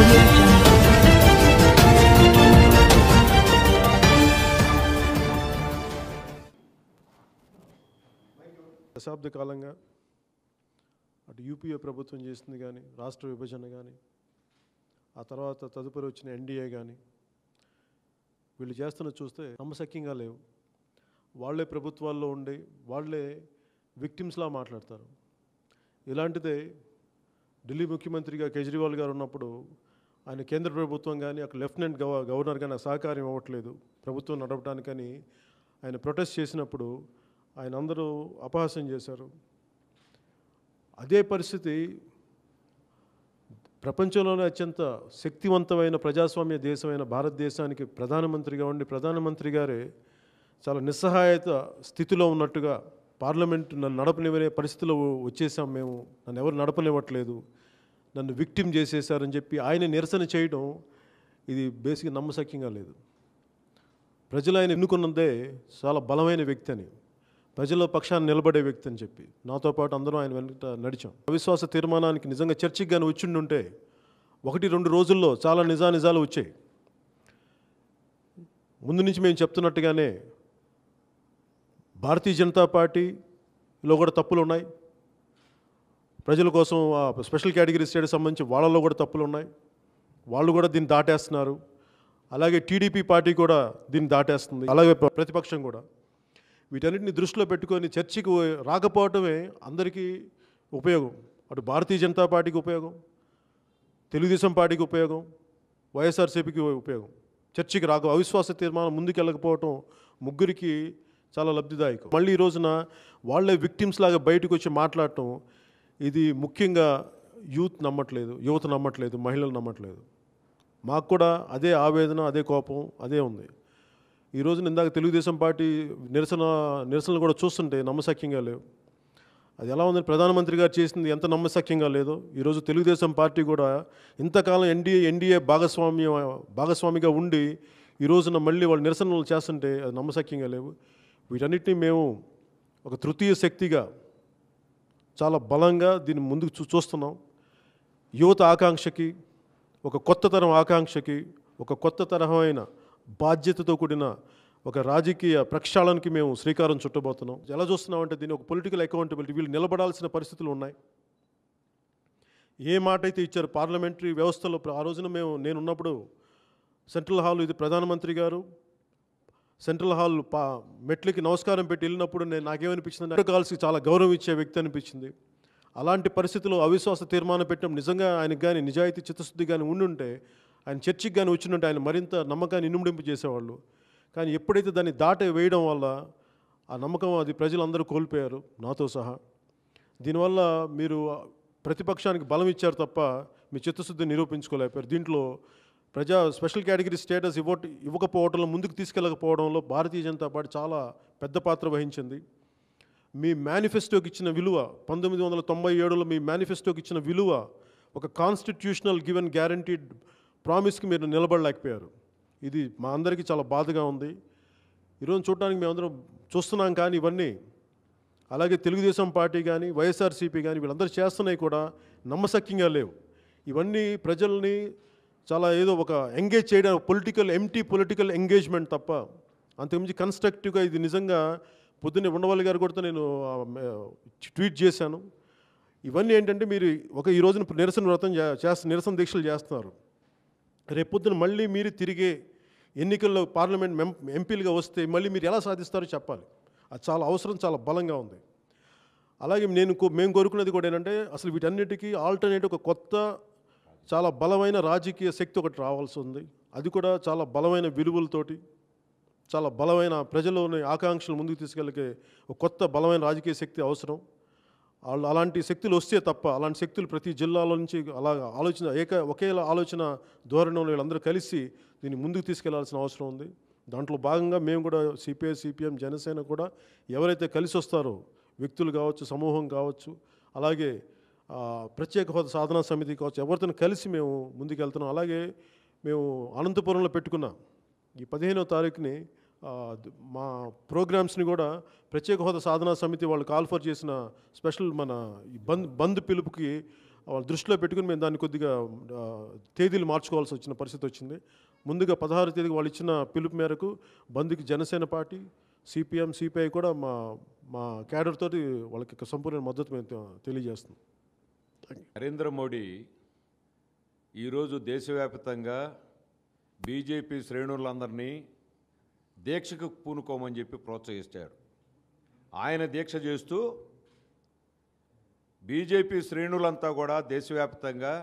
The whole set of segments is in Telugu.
audio jungle. దశాబ్ద కాలంగా అటు యూపీఏ ప్రభుత్వం చేసింది కానీ రాష్ట్ర విభజన కానీ ఆ తర్వాత తదుపరి వచ్చిన ఎన్డీఏ కానీ వీళ్ళు చేస్తున్న చూస్తే నమ్మశక్యంగా లేవు. వాళ్ళే ప్రభుత్వాల్లో ఉండి వాళ్ళే విక్టిమ్స్లా మాట్లాడతారు. ఇలాంటిదే ఢిల్లీ ముఖ్యమంత్రిగా కేజ్రీవాల్ గారు ఉన్నప్పుడు ఆయన కేంద్ర ప్రభుత్వం కానీ అక్కడ లెఫ్టినెంట్ గవర్నర్ కానీ సహకారం ఇవ్వట్లేదు ప్రభుత్వం నడపడానికని ఆయన ప్రొటెస్ట్ చేసినప్పుడు ఆయన అందరూ అపహాస్యం చేశారు. అదే పరిస్థితి ప్రపంచంలోనే అత్యంత శక్తివంతమైన ప్రజాస్వామ్య దేశమైన భారతదేశానికి ప్రధానమంత్రిగా ఉండి ప్రధానమంత్రి గారే చాలా నిస్సహాయత స్థితిలో ఉన్నట్టుగా పార్లమెంట్ నన్ను నడపనివ్వనే పరిస్థితిలో వచ్చేసాం, మేము నన్ను ఎవరు నడపనివ్వట్లేదు, నన్ను విక్టిమ్ చేసేసారని చెప్పి ఆయన నిరసన చేయడం ఇది బేసిక్గా నమ్మశక్యంగా లేదు. ప్రజలు ఆయన ఎన్నుకున్నదే చాలా బలమైన వ్యక్తి అని, ప్రజల పక్షాన్ని నిలబడే వ్యక్తి అని చెప్పి నాతో పాటు అందరం ఆయన వెంట నడిచాం. అవిశ్వాస తీర్మానానికి నిజంగా చర్చకి కానీ వచ్చిండుంటే 1-2 రోజుల్లో చాలా నిజాలు వచ్చాయి. ముందు నుంచి మేము చెప్తున్నట్టుగానే భారతీయ జనతా పార్టీలో కూడా తప్పులు ఉన్నాయి, ప్రజల కోసం స్పెషల్ కేటగిరీ స్టేట్కి సంబంధించి వాళ్ళలో కూడా తప్పులు ఉన్నాయి, వాళ్ళు కూడా దీన్ని దాటేస్తున్నారు. అలాగే టీడీపీ పార్టీ కూడా దీన్ని దాటేస్తుంది, అలాగే ప్రతిపక్షం కూడా. వీటన్నిటిని దృష్టిలో పెట్టుకొని చర్చకి రాకపోవటమే అందరికీ ఉపయోగం. అటు భారతీయ జనతా పార్టీకి ఉపయోగం, తెలుగుదేశం పార్టీకి ఉపయోగం, వైఎస్ఆర్సీపీకి ఉపయోగం. చర్చకి అవిశ్వాస తీర్మానం ముందుకెళ్ళకపోవటం ముగ్గురికి చాలా లబ్ధిదాయకం. మళ్ళీ ఈ రోజున వాళ్ళే విక్టిమ్స్ లాగా బయటకు వచ్చి మాట్లాడటం ఇది ముఖ్యంగా యువత నమ్మట్లేదు, మహిళలు నమ్మట్లేదు. మాకు కూడా అదే ఆవేదన, అదే కోపం, అదే ఉంది. ఈ రోజున ఇందాక తెలుగుదేశం పార్టీ నిరసనలు కూడా చూస్తుంటే నమ్మశక్యంగా లేవు. అది ఎలా ఉందని ప్రధానమంత్రి గారు చేసింది ఎంత నమ్మశక్యంగా లేదో ఈరోజు తెలుగుదేశం పార్టీ కూడా ఇంతకాలం ఎన్డీఏ భాగస్వామిగా ఉండి ఈ రోజున మళ్ళీ వాళ్ళు నిరసనలు చేస్తుంటే అది నమ్మశక్యంగా లేవు. వీటన్నిటిని మేము ఒక తృతీయ శక్తిగా చాలా బలంగా దీన్ని ముందుకు చూస్తున్నాం. యువత ఆకాంక్షకి, ఒక కొత్త తరం ఆకాంక్షకి, ఒక కొత్త తరహమైన బాధ్యతతో కూడిన ఒక రాజకీయ ప్రక్షాళనకి మేము శ్రీకారం చుట్టబోతున్నాం. ఎలా చూస్తున్నామంటే దీన్ని ఒక పొలిటికల్ అకౌంటబిలిటీ, వీళ్ళు నిలబడాల్సిన పరిస్థితులు ఉన్నాయి. ఏ మాట అయితే ఇచ్చారు పార్లమెంటరీ వ్యవస్థలో ఆ రోజున నేనున్నప్పుడు సెంట్రల్ హాల్, ఇది ప్రధానమంత్రి గారు సెంట్రల్ హాల్ మెట్లకి నమస్కారం పెట్టి వెళ్ళినప్పుడు నాకేమనిపించింది, ప్రోటోకాల్స్కి చాలా గౌరవం ఇచ్చే వ్యక్తి అనిపించింది. అలాంటి పరిస్థితుల్లో అవిశ్వాస తీర్మానం పెట్టడం నిజంగా ఆయనకు కానీ నిజాయితీ చిత్తశుద్ధి కానీ ఉండుంటే, ఆయన చర్చికి కానీ వచ్చింటే ఆయన మరింత నమ్మకాన్ని ఇనుమడింపు చేసేవాళ్ళు. కానీ ఎప్పుడైతే దాన్ని దాటి వేయడం వల్ల ఆ నమ్మకం అది ప్రజలందరూ కోల్పోయారు, నాతో సహా. దీనివల్ల మీరు ప్రతిపక్షానికి బలం ఇచ్చారు తప్ప మీ చిత్తశుద్ధిని నిరూపించుకోలేకపోయారు. దీంట్లో స్పెషల్ కేటగిరీ స్టేటస్ ఇవ్వకపోవడంలో, ముందుకు తీసుకెళ్ళకపోవడంలో భారతీయ జనతా పార్టీ చాలా పెద్ద పాత్ర వహించింది. మీ మేనిఫెస్టోకి ఇచ్చిన విలువ, 1997లో మీ మేనిఫెస్టోకి ఇచ్చిన విలువ, ఒక కాన్స్టిట్యూషనల్ గివెన్ గ్యారంటీడ్ ప్రామిస్కి మీరు నిలబడలేకపోయారు. ఇది మా అందరికీ చాలా బాధగా ఉంది. ఈరోజు చూడడానికి మేమందరం చూస్తున్నాం. కానీ ఇవన్నీ అలాగే తెలుగుదేశం పార్టీ కానీ వైఎస్ఆర్సీపీ కానీ వీళ్ళందరూ చేస్తున్నాయి కూడా నమ్మశక్యంగా లేవు. ఇవన్నీ ప్రజల్ని చాలా ఏదో ఒక ఎంగేజ్ చేయడం, ఎంటీ పొలిటికల్ ఎంగేజ్మెంట్ తప్ప అంతకుమించి కన్స్ట్రక్టివ్గా ఇది నిజంగా పొద్దున్నే ఉండవల్లి గారు కూడా నేను ట్వీట్ చేశాను. ఇవన్నీ ఏంటంటే మీరు ఈ రోజున నిరసన దీక్షలు చేస్తున్నారు. రేపొద్దున మళ్ళీ మీరు తిరిగే ఎన్నికల్లో పార్లమెంట్ ఎంపీలుగా వస్తే మళ్ళీ మీరు ఎలా సాధిస్తారో చెప్పాలి. అది చాలా అవసరం, చాలా బలంగా ఉంది. అలాగే మేము కోరుకునేది కూడా ఏంటంటే అసలు వీటన్నిటికీ ఆల్టర్నేట్ ఒక కొత్త చాలా బలమైన రాజకీయ శక్తి ఒకటి రావాల్సి ఉంది. అది కూడా చాలా బలమైన విలువలతోటి, చాలా బలమైన ప్రజల్లోని ఆకాంక్షలు ముందుకు తీసుకెళ్ళకే ఒక కొత్త బలమైన రాజకీయ శక్తి అవసరం. అలాంటి శక్తులు వస్తే తప్ప, అలాంటి శక్తులు ప్రతి జిల్లాలో నుంచి అలా ఒకేలా ఆలోచన ధోరణిలో వీళ్ళందరూ కలిసి దీన్ని ముందుకు తీసుకెళ్లాల్సిన అవసరం ఉంది. దాంట్లో భాగంగా మేము కూడా సిపిఐ, సిపిఎం, జనసేన కూడా ఎవరైతే కలిసి వస్తారో వ్యక్తులు కావచ్చు, సమూహం కావచ్చు, అలాగే ప్రత్యేక హోదా సాధనా సమితి కావచ్చు, ఎవరితో కలిసి మేము ముందుకెళ్తున్నాం. అలాగే మేము అనంతపురంలో పెట్టుకున్న ఈ 15వ తారీఖుని మా ప్రోగ్రామ్స్ని కూడా ప్రత్యేక హోదా సాధనా సమితి వాళ్ళు కాల్ఫర్ చేసిన స్పెషల్ మన బంద్ పిలుపుకి వాళ్ళ దృష్టిలో పెట్టుకుని మేము దాన్ని కొద్దిగా తేదీలు మార్చుకోవాల్సి వచ్చిన పరిస్థితి వచ్చింది. ముందుగా 16వ తేదీకి వాళ్ళు ఇచ్చిన పిలుపు మేరకు బంద్కి జనసేన పార్టీ, సిపిఎం, సిపిఐ కూడా మా మా క్యాడర్ తోటి వాళ్ళకి సంపూర్ణ మద్దతు మేము తెలియజేస్తున్నాం. నరేంద్ర మోడీ ఈరోజు దేశవ్యాప్తంగా బీజేపీ శ్రేణులందరినీ దీక్షకు పూనుకోమని చెప్పి ప్రోత్సహిస్తాడు. ఆయన దీక్ష చేస్తూ బీజేపీ శ్రేణులంతా కూడా దేశవ్యాప్తంగా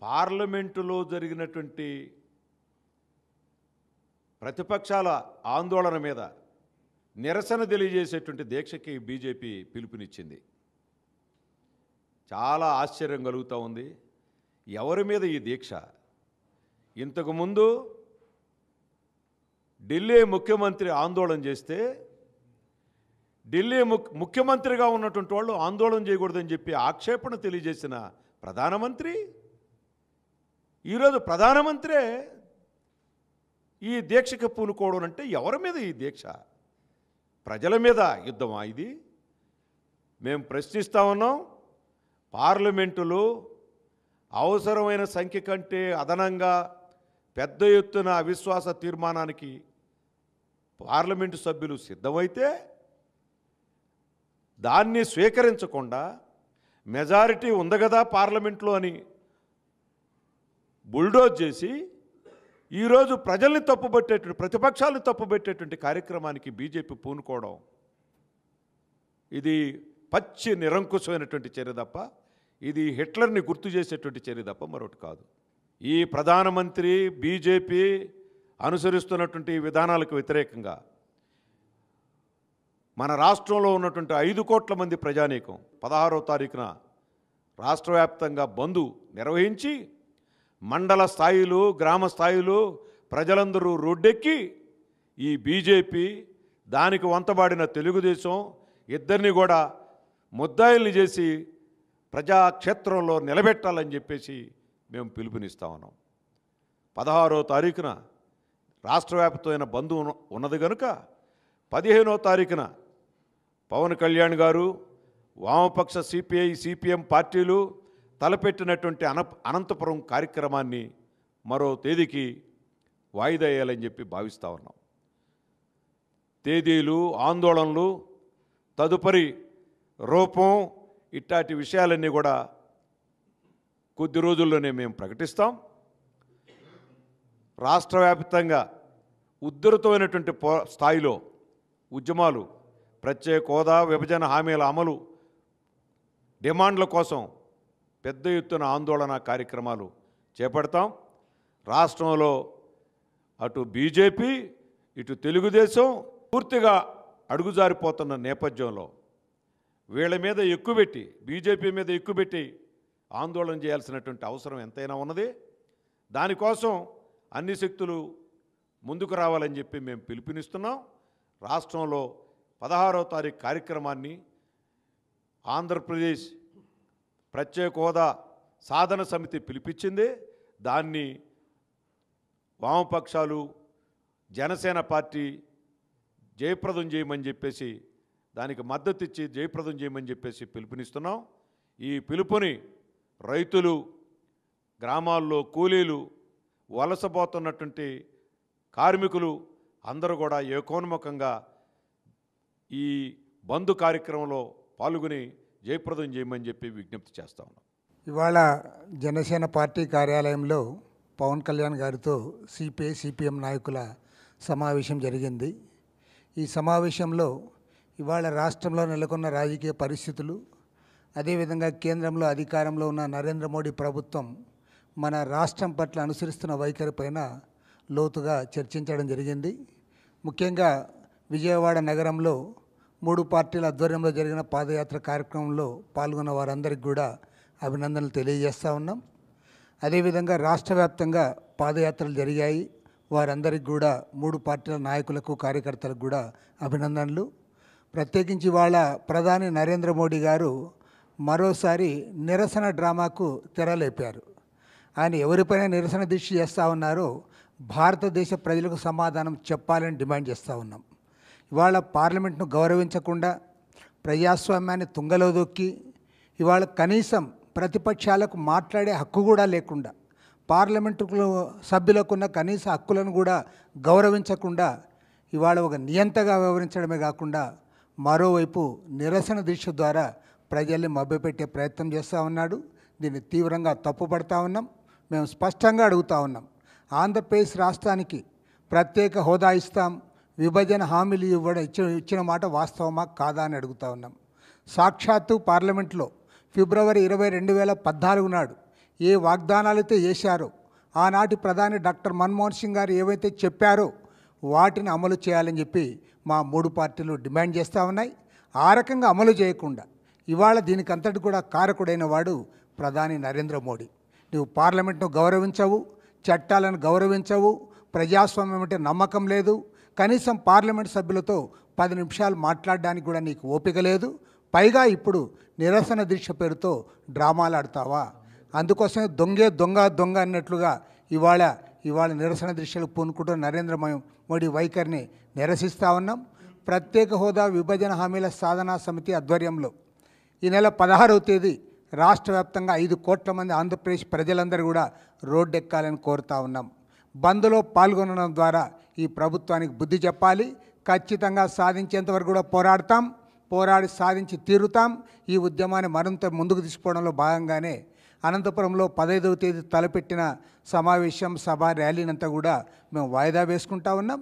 పార్లమెంటులో జరిగినటువంటి ప్రతిపక్షాల ఆందోళన మీద నిరసన తెలియజేసేటువంటి దీక్షకి బీజేపీ పిలుపునిచ్చింది. చాలా ఆశ్చర్యం కలుగుతూ ఉంది. ఎవరి మీద ఈ దీక్ష? ఇంతకుముందు ఢిల్లీ ముఖ్యమంత్రి ఆందోళన చేస్తే ఢిల్లీ ముఖ్యమంత్రిగా ఉన్నటువంటి వాళ్ళు ఆందోళన చేయకూడదని చెప్పి ఆక్షేపణ తెలియజేసిన ప్రధానమంత్రి ఈరోజు ప్రధానమంత్రే ఈ దీక్షకు పూనుకోవడం అంటే ఎవరి మీద ఈ దీక్ష? ప్రజల మీద యుద్ధమా ఇది? మేము ప్రశ్నిస్తా ఉన్నాం. పార్లమెంటులో అవసరమైన సంఖ్య కంటే అదనంగా పెద్ద ఎత్తున అవిశ్వాస తీర్మానానికి పార్లమెంటు సభ్యులు సిద్ధమైతే దాన్ని స్వీకరించకుండా మెజారిటీ ఉంది కదా పార్లమెంట్లో అని బుల్డోజ్ చేసి ఈరోజు ప్రజల్ని తప్పుపట్టేటువంటి, ప్రతిపక్షాలను తప్పుపెట్టేటువంటి కార్యక్రమానికి బీజేపీ పూనుకోవడం ఇది పచ్చి నిరంకుశమైనటువంటి చర్య తప్ప, ఇది హిట్లర్ని గుర్తు చేసేటువంటి చర్య తప్ప మరొకటి కాదు. ఈ ప్రధానమంత్రి బీజేపీ అనుసరిస్తున్నటువంటి విధానాలకు వ్యతిరేకంగా మన రాష్ట్రంలో ఉన్నటువంటి 5 కోట్ల మంది ప్రజానీకం 16వ తారీఖున రాష్ట్ర వ్యాప్తంగా బంద్ నిర్వహించి మండల స్థాయిలో, గ్రామ స్థాయిలో ప్రజలందరూ రోడ్డెక్కి ఈ బీజేపీ, దానికి వంతబాడిన తెలుగుదేశం ఇద్దరిని కూడా ముద్దాయిల్ని చేసి ప్రజాక్షేత్రంలో నిలబెట్టాలని చెప్పేసి మేము పిలుపునిస్తా ఉన్నాం. 16వ తారీఖున రాష్ట్ర వ్యాప్తమైన బంద్ ఉన్నది కనుక 15వ తారీఖున పవన్ కళ్యాణ్ గారు, వామపక్ష సిపిఐ, సిపిఎం పార్టీలు తలపెట్టినటువంటి అనంతపురం కార్యక్రమాన్ని మరో తేదీకి వాయిదా వేయాలని చెప్పి భావిస్తూ ఉన్నాం. తేదీలు, ఆందోళనలు, తదుపరి రూపం, ఇట్లాంటి విషయాలన్నీ కూడా కొద్ది రోజుల్లోనే మేము ప్రకటిస్తాం. రాష్ట్ర వ్యాప్తంగా ఉధృతమైనటువంటి స్థాయిలో ఉద్యమాలు, ప్రత్యేక హోదా, విభజన హామీల అమలు డిమాండ్ల కోసం పెద్ద ఎత్తున ఆందోళన కార్యక్రమాలు చేపడతాం. రాష్ట్రంలో అటు బీజేపీ, ఇటు తెలుగుదేశం పూర్తిగా అడుగుజారిపోతున్న నేపథ్యంలో వీళ్ళ మీద ఎక్కుపెట్టి, బీజేపీ మీద ఎక్కుపెట్టి ఆందోళన చేయాల్సినటువంటి అవసరం ఎంతైనా ఉన్నది. దానికోసం అన్ని శక్తులు ముందుకు రావాలని చెప్పి మేము పిలుపునిస్తున్నాం. రాష్ట్రంలో 16వ తారీఖు కార్యక్రమాన్ని ఆంధ్రప్రదేశ్ ప్రత్యేక హోదా సాధన సమితి పిలిపించింది. దాన్ని వామపక్షాలు, జనసేన పార్టీ జయప్రదం చేయమని చెప్పేసి, దానికి మద్దతు ఇచ్చి జయప్రదం చేయమని చెప్పేసి పిలుపునిస్తున్నాం. ఈ పిలుపుని రైతులు, గ్రామాల్లో కూలీలు, వలసపోతున్నటువంటి కార్మికులు అందరూ కూడా ఏకోన్ముఖంగా ఈ బంద్ కార్యక్రమంలో పాల్గొని జయప్రదం చేయమని చెప్పి విజ్ఞప్తి చేస్తా ఉన్నాం. ఇవాళ జనసేన పార్టీ కార్యాలయంలో పవన్ కళ్యాణ్ గారితో సిపిఐ, సిపిఎం నాయకుల సమావేశం జరిగింది. ఈ సమావేశంలో ఇవాళ రాష్ట్రంలో నెలకొన్న రాజకీయ పరిస్థితులు, అదేవిధంగా కేంద్రంలో అధికారంలో ఉన్న నరేంద్ర మోడీ ప్రభుత్వం మన రాష్ట్రం పట్ల అనుసరిస్తున్న వైఖరి పైన లోతుగా చర్చించడం జరిగింది. ముఖ్యంగా విజయవాడ నగరంలో 3 పార్టీల ఆధ్వర్యంలో జరిగిన పాదయాత్ర కార్యక్రమంలో పాల్గొన్న వారందరికీ కూడా అభినందనలు తెలియజేస్తూ ఉన్నాం. అదేవిధంగా రాష్ట్ర వ్యాప్తంగా పాదయాత్రలు జరిగాయి. వారందరికీ కూడా 3 పార్టీల నాయకులకు, కార్యకర్తలకు కూడా అభినందనలు. ప్రత్యేకించి వాళ్ళ ప్రధాని నరేంద్ర మోడీ గారు మరోసారి నిరసన డ్రామాకు తెరలేపారు. ఆయన ఎవరిపైన నిరసన దీక్ష చేస్తూ ఉన్నారో భారతదేశ ప్రజలకు సమాధానం చెప్పాలని డిమాండ్ చేస్తూ ఉన్నాం. ఇవాళ పార్లమెంట్ను గౌరవించకుండా ప్రజాస్వామ్యాన్ని తుంగలో దొక్కి ఇవాళ కనీసం ప్రతిపక్షాలకు మాట్లాడే హక్కు కూడా లేకుండా, పార్లమెంటు సభ్యులకున్న కనీస హక్కులను కూడా గౌరవించకుండా ఇవాళ ఒక నియంతగా వ్యవహరించడమే కాకుండా మరోవైపు నిరసన దీక్ష ద్వారా ప్రజల్ని మభ్యపెట్టే ప్రయత్నం చేస్తూ ఉన్నాడు. దీన్ని తీవ్రంగా తప్పుపడతా ఉన్నాం. మేము స్పష్టంగా అడుగుతా ఉన్నాం, ఆంధ్రప్రదేశ్ రాష్ట్రానికి ప్రత్యేక హోదా ఇస్తాం, విభజన హామీలు ఇచ్చిన మాట వాస్తవమా కాదా అని అడుగుతా ఉన్నాం. సాక్షాత్తు పార్లమెంట్లో ఫిబ్రవరి 20, 2014 నాడు ఏ వాగ్దానాలు అయితే చేశారో, ఆనాటి ప్రధాని డాక్టర్ మన్మోహన్ సింగ్ గారు ఏవైతే చెప్పారో వాటిని అమలు చేయాలని చెప్పి మా 3 పార్టీలు డిమాండ్ చేస్తూ ఉన్నాయి. ఆ రకంగా అమలు చేయకుండా ఇవాళ దీనికి అంతటి కూడా కారకుడైన వాడు ప్రధాని నరేంద్ర మోడీ. నువ్వు పార్లమెంట్ను గౌరవించవు, చట్టాలను గౌరవించవు, ప్రజాస్వామ్యం అంటే నమ్మకం లేదు, కనీసం పార్లమెంట్ సభ్యులతో 10 నిమిషాలు మాట్లాడడానికి కూడా నీకు ఓపిక లేదు. పైగా ఇప్పుడు నిరసన దీక్ష పేరుతో డ్రామాలు ఆడతావా? అందుకోసమే దొంగ అన్నట్లుగా ఇవాళ నిరసన దీక్షలు పూనుకుంటూ నరేంద్ర మోడీ వైఖరిని నిరసిస్తూ ఉన్నాం. ప్రత్యేక హోదా విభజన హామీల సాధనా సమితి ఆధ్వర్యంలో ఈ నెల 16వ తేదీ రాష్ట్ర వ్యాప్తంగా 5 కోట్ల మంది ఆంధ్రప్రదేశ్ ప్రజలందరూ కూడా రోడ్డెక్కాలని కోరుతా ఉన్నాం. బంద్లో పాల్గొనడం ద్వారా ఈ ప్రభుత్వానికి బుద్ధి చెప్పాలి. ఖచ్చితంగా సాధించేంత వరకు కూడా పోరాడి సాధించి తీరుతాం. ఈ ఉద్యమాన్ని మరింత ముందుకు తీసుకోవడంలో భాగంగానే అనంతపురంలో 15వ తేదీ తలపెట్టిన సమావేశం, సభ, ర్యాలీనంతా కూడా మేము వాయిదా వేసుకుంటా ఉన్నాం.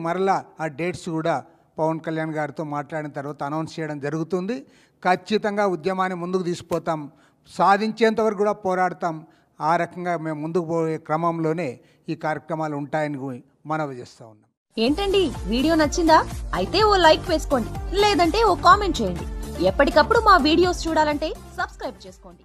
మరలా ఆ డేట్స్ కూడా పవన్ కళ్యాణ్ గారితో మాట్లాడిన తర్వాత అనౌన్స్ చేయడం జరుగుతుంది. ఖచ్చితంగా ఉద్యమాన్ని ముందుకు తీసుకుపోతాం, సాధించేంత వరకు కూడా పోరాడతాం. ఆ రకంగా మేము ముందుకు పోయే క్రమంలోనే ఈ కార్యక్రమాలు ఉంటాయని మనవి చేస్తూ ఉన్నాం. ఏంటండి, వీడియో నచ్చిందా? అయితే ఓ లైక్ వేసుకోండి, లేదంటే ఓ కామెంట్ చేయండి. ఎప్పటికప్పుడు మా వీడియోస్ చూడాలంటే సబ్స్క్రైబ్ చేసుకోండి.